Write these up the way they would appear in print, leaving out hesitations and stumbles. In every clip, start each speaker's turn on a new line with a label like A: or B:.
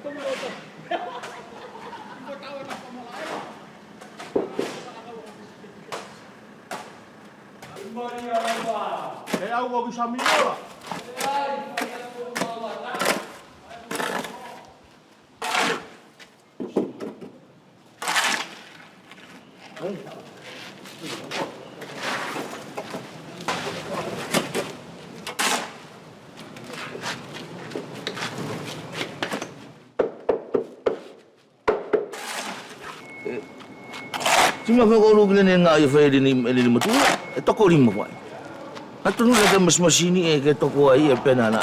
A: Kaya ako sa amin mo.
B: Cuma kalau gila ni nga ya ni matu, toko rin mo ko. At nung laga mas masini kay toko ay penana.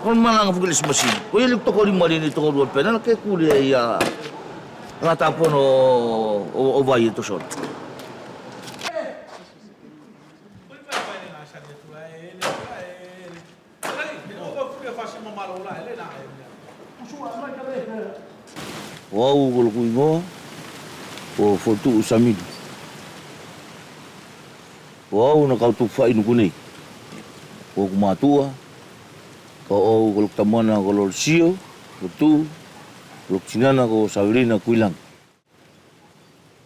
B: Kung malang fugilis masini, ko yung toko rin mo rin ito ko penana kay kuli ay nga tapon o bayi to short. Wow, kalau ko mo. O foto usamid. Wow, nakautufa inu kunay. O kumatua. O kolok tamana kolor sio, betul. Kolok sinana ko Sabrina kuilang.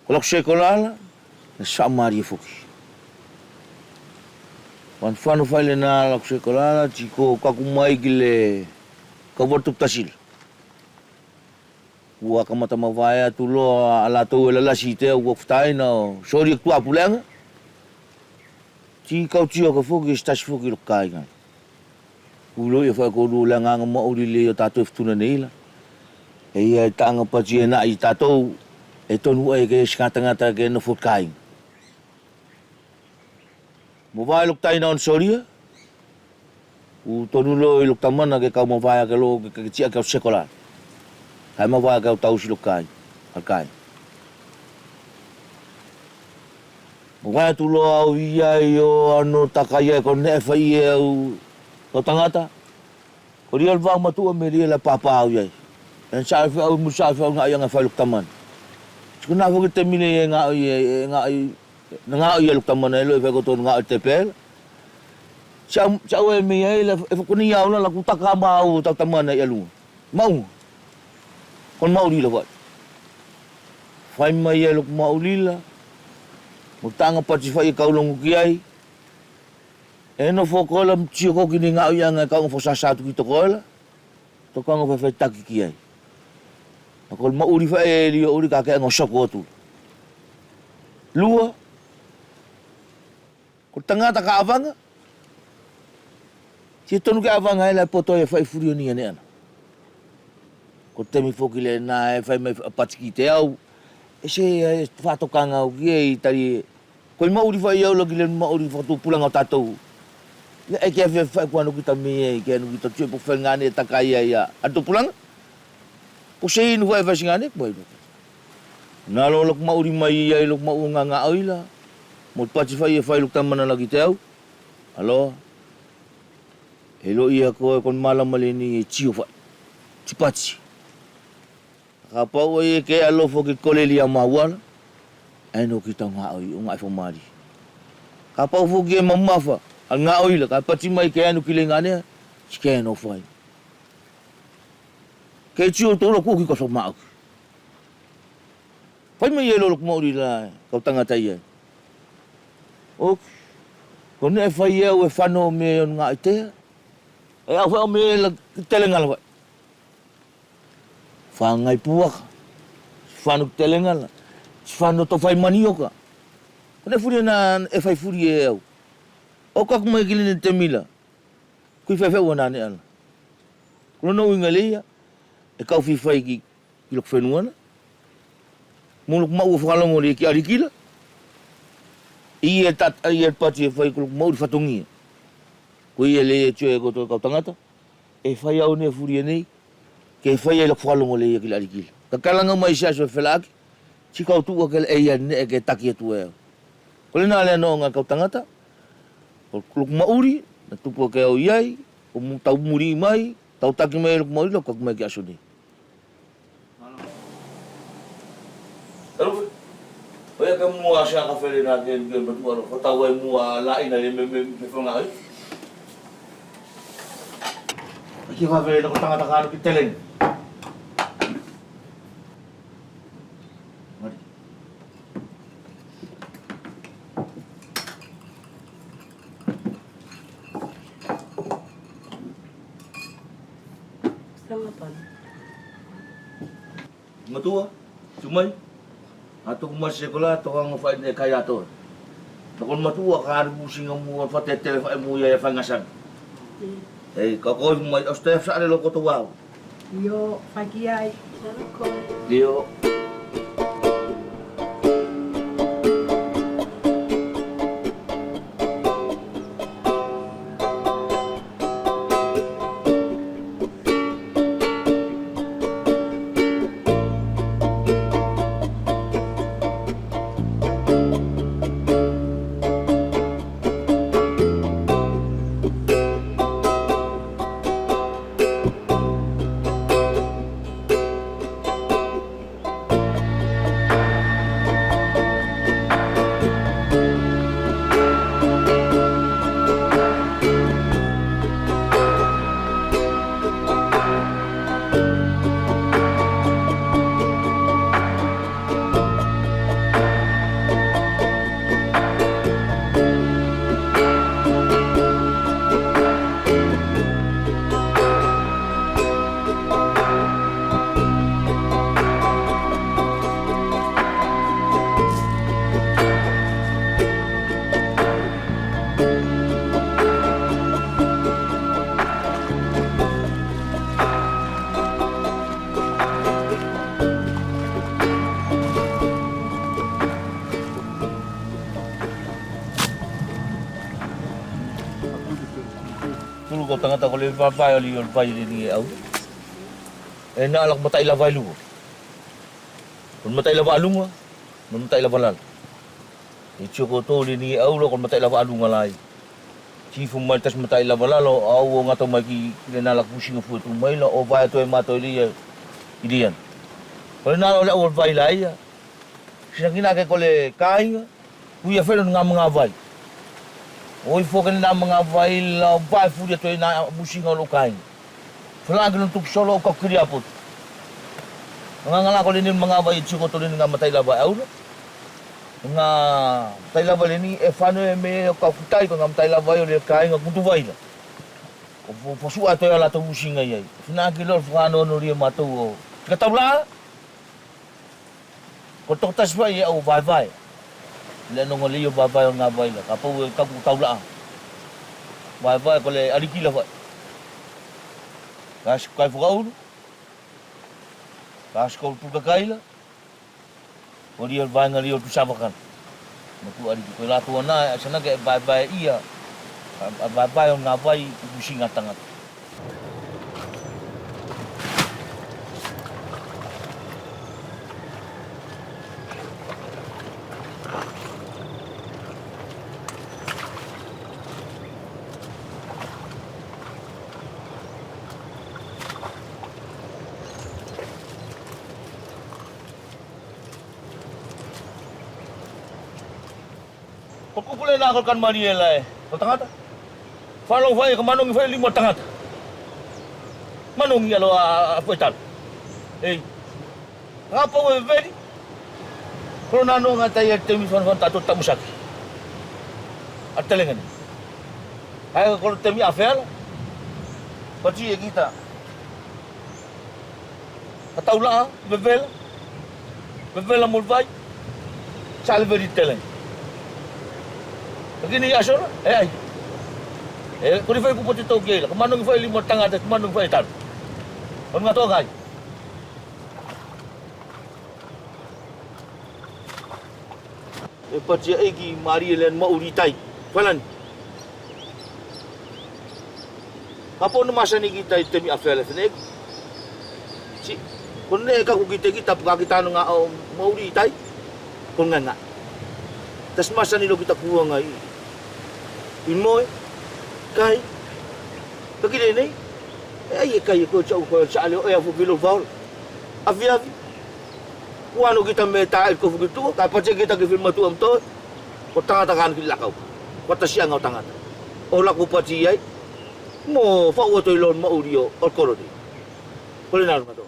B: Kolok sekolah na sama dia fokus. Wan fanu file na kolok sekolah chiko kakumai gile kabortup tasil. Wa kamata mavaya tulo ala to la site wa ftai na sori tu apulang ti kau tio ka fogi stas fogi lo kai nga ulo e fa ko lu la nga mo uri le tato ftuna neila e ia tanga pa ti na i tato e tonu e ke skata ngata ke no fut kai mobile lo tai na on sori u tonu lo lo tamana ke kau mavaya ke lo ke ti ka sekolah Kaya mawagaw tao si Lukay. Alkay. Mawagaw tulo au iya yo ano takaya kon nefa iya u tangata. Ko real va matua meri la papa au yai. En salfe au musalfe au nga yang fa Luktaman. Kuna fo kita mine nga iya Luktaman elo fa ko to nga tepel. Chau e mi ai la fa kuni au la kutaka mau taman ai alu. Mau kon maulila wat. Fai mai elok maulila. Mutanga pati fai kaulong kiai. Eno fo kola mtio ko kini ngau yang kau fo sasatu kita kola. To kau fo fai taki kiai. Akol mauli fai li uri ka ngo soko tu. Lua. Ko tanga ta ka avanga. Si tonu ka avanga ela poto e fai furio ni ane ana. Ko temi foki le na e fai mai patiki te au. E se whatokanga o ki tari. Ko mauri fai au lagi le mauri whatu pulang au tatou. Le e kia fai kuano kita me e kia nu kita tue po fai ngane takai ia. Ato pulang? Ko se inu fai fai singane ko bai. Na lo lok mauri mai ia lok mau nga au ila. Mo pati fai fai lok tamana lagi te au. Alo. Elo ia ko kon malam malini cio fai. Tipati. Kapau e ke alo fo ke koleli amawal. Ai no kita ngau i ungai fo mari. Kapau fo ke mamafa. Ngau i la kapati mai ke anu kilengane. Ske no fai. Ke tio to lo ku ki ko so mau. Fai mai elo lo mo ri la kau tanga tai. O kon e fai e fano me ngai te. E au fa me la telengal fai. Fangai puak, fanu telengal, fanu to fai manioka. Kone furi na e fai furi e au. O kak mai gilin temila. Kui fai fai wana ne ala. Kuno no ingaleia, e kau fi fai ki lok fenuana. Muluk mau falongo le ki arikila. Ia tat ia pati e fai kuluk mau fatongi. Kui ele tue ko to kau tangata. E fai au ne furi nei. Ke fai e lok falongo le ki arikila. Kakalanga mai sia so felaki. Si kau tu ke e ia ne ke taki tu e. Kole na le no nga kau tangata. Kuluk mauri na tupo ke o iai, o mu tau muri mai, tau taki mai lok mauri lok mai ki asuni. Alu, oya ka mua sia ka fele na ke betu aro, ko tau e mua la ina le me fonga ai. Iki va ver ko tanga ki teleng. Mari.
C: Selamat.
B: Matua, cumai. Atau mas sekolah atau orang fai ne kaya tu. Takon matua ka busing mo fa tete fa mo ya fa ngasan. Eh kau mai ostef sa lo ko to wow.
C: Yo, fakiai.
B: Dio. Tulu ko tanga ko le papai ali ol pai ni au. Na alak matai la vailu. Kun matai la valunga. Mun matai la valal. Ichu ko to ni au lo kun matai la valunga lai. Chifu maltas matai la valal au ngato magi na alak pusing fu tu mai la o vai to ma to li idian. Ko na ole ol vai lai. Sinangina ke ko le kai. Kuya felo nga mga vai. Oi fokan na mga vai la vai furia to na busing lo kain. Flag no tuk solo ko kriapot. Ngala ko lini mga vai chiko to lini nga matay la vai au. Nga matay la vai ni e fano e me ka futai ko nga matay la vai le kain nga kuntu vai la. Ko posu ato la to busing ai. Fina kilo fano no ri mato. Ka tabla. Ko to tas vai au vai vai. Leno ngoli yo baba nga vai la kapo ka tau la vai ko le ariki la vai kas kai fugau kas ko pu kai la ori yo vai ngari yo tu sabakan ku ariki ko la tu na sana ke vai ia vai nga vai businga tangat Kau boleh nak kan Maria lah. Kau tengah tak? Follow file ke manong file lima tengah. Manong ya lo apa itu? Ngapa we very? Kalau nano ngatai temi fan tato tak musak. Atelengan. Ayo kalau temi afel. Pasti kita. Atau lah, bevel. Bevel amul vai. Salveri teleng. Begini asor, kau ni fai ku poti tau gila, kemana ni fai lima tangga atas, kemana ni fai tan. Kau nggak tahu kai. Pati egi mari len mau ritai, falan. Apa nu masa ni kita temi afel fenek? Si, kau ni kau kita kita nu ngau mau ritai, kau nggak. Tas masa ni lo kita kuang ai. Imoy, kai, begini ni, kai ko cakap ko cakap le, aku kilo faul, avi, kuano kita meta ko begitu, apa cakap kita ke film tu amto, ko tanga tangan kita kau, ko siang kau tanga, olah ko paci ai, Mo fa o to ilon ma urio o koro di. Kole na ngato.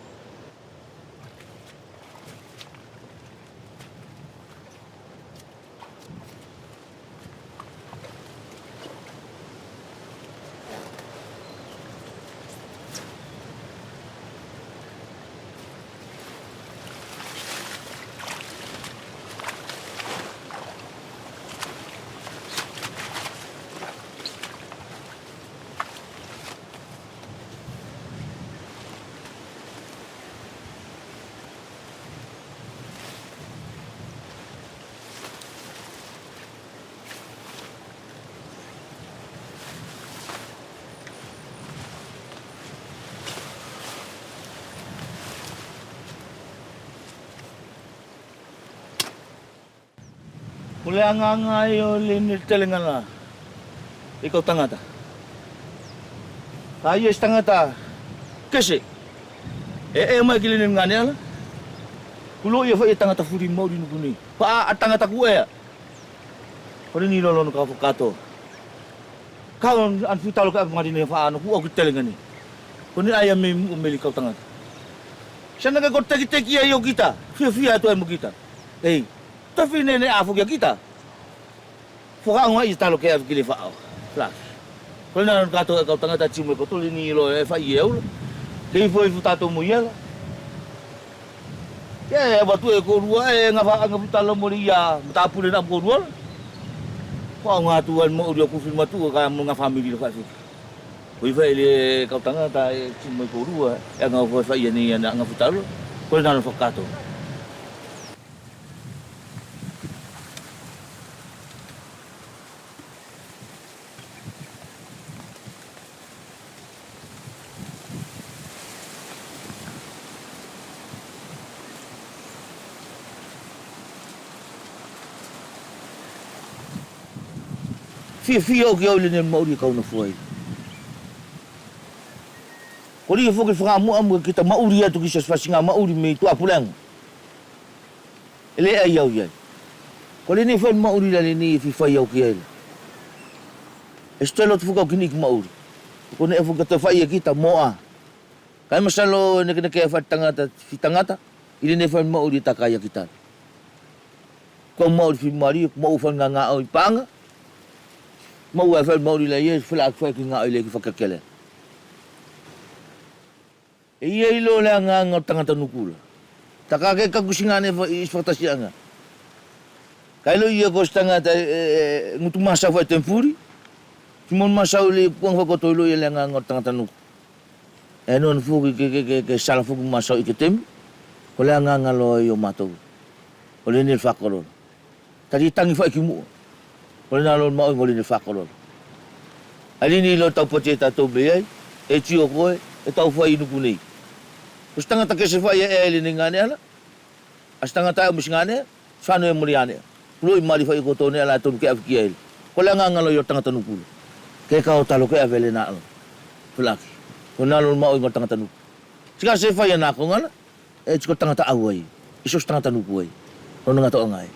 B: Mula nga yo linil talingan na. Ikaw tangata. Tayo is tangata. Kasi, may gilinin nga niya. Kulo iya fa tangata furi mau di nukuni. Pa at tangata kuya. Pari ni lolo ka fukato. Kau an futalo ka mga din fa ano ku aku talingan ni. Kuni ayam may umeli kau tangata. Siya nagagot tagi-tagi ayo kita. Fia tu mo kita. Tapi nenek afu kita. Foka ngwa istalo ke afgili fa. Flash. Kalau nak kata kau tengah tak cium kau tu ni lo fa yeu. Kei foi futato mo yel. Ya batu ko rua ngapa ngaputalo mo ria. Matapu na ko rua. Foka ngwa tuan mo ria ku film tu ka mo nga family lo fa. Koi fa ile kau tengah tak cium ko rua. Ya ngau fa ni na ngaputalo. Kalau nak fokato. Fia o que eu lhe mauri kau na foi. Kori fo ke fa mu am kita mauri atu ki sas fasinga mauri me tu apulang. Ele ai au ye. Kori ni fa mauri la ni fi fa au ki ele. Estelo tu kau kini mauri. Ko ne fo ka fa ye kita moa. Kai masalo ne ke fa tangata fi tangata. Ile ne fa mauri ta kaya kita. Ko mauri fi mari mau fa nga au panga. Mau fa mau di la ye fla fa ki nga ile ki fa kakele. Iya ilo la nga tangata nukula. Takake ka kusingane fa isfatasi nga. Kailo iya ko tangata ngutu masa fa tempuri. Timon masa ule puang fa ko toilo ye la nga tangata nuk. Non fu ke sala fu masa iketem. Ko la nga lo yo mato. Ole ni fa kolon. Tadi tangi fa ki mu. Kau nalon mau ngoli ni fakolon. Ali ni lo tau poche tato be e tio koe e tau fai nu kunei. Ustanga take se fai e ni ngane ala. Astanga ta mus ngane sano e muriane. Lo i mari fai ko tone ala ton ke afkiel. Ko la nga ngalo yo tanga tanu kul. Ke kau talo ke avele na ala. Fulaki. Ko nalon mau ngol tanga tanu. Sika se fai na ko ngala. E tiko tanga ta awai. Iso tanga tanu koe. Ono nga to ngai.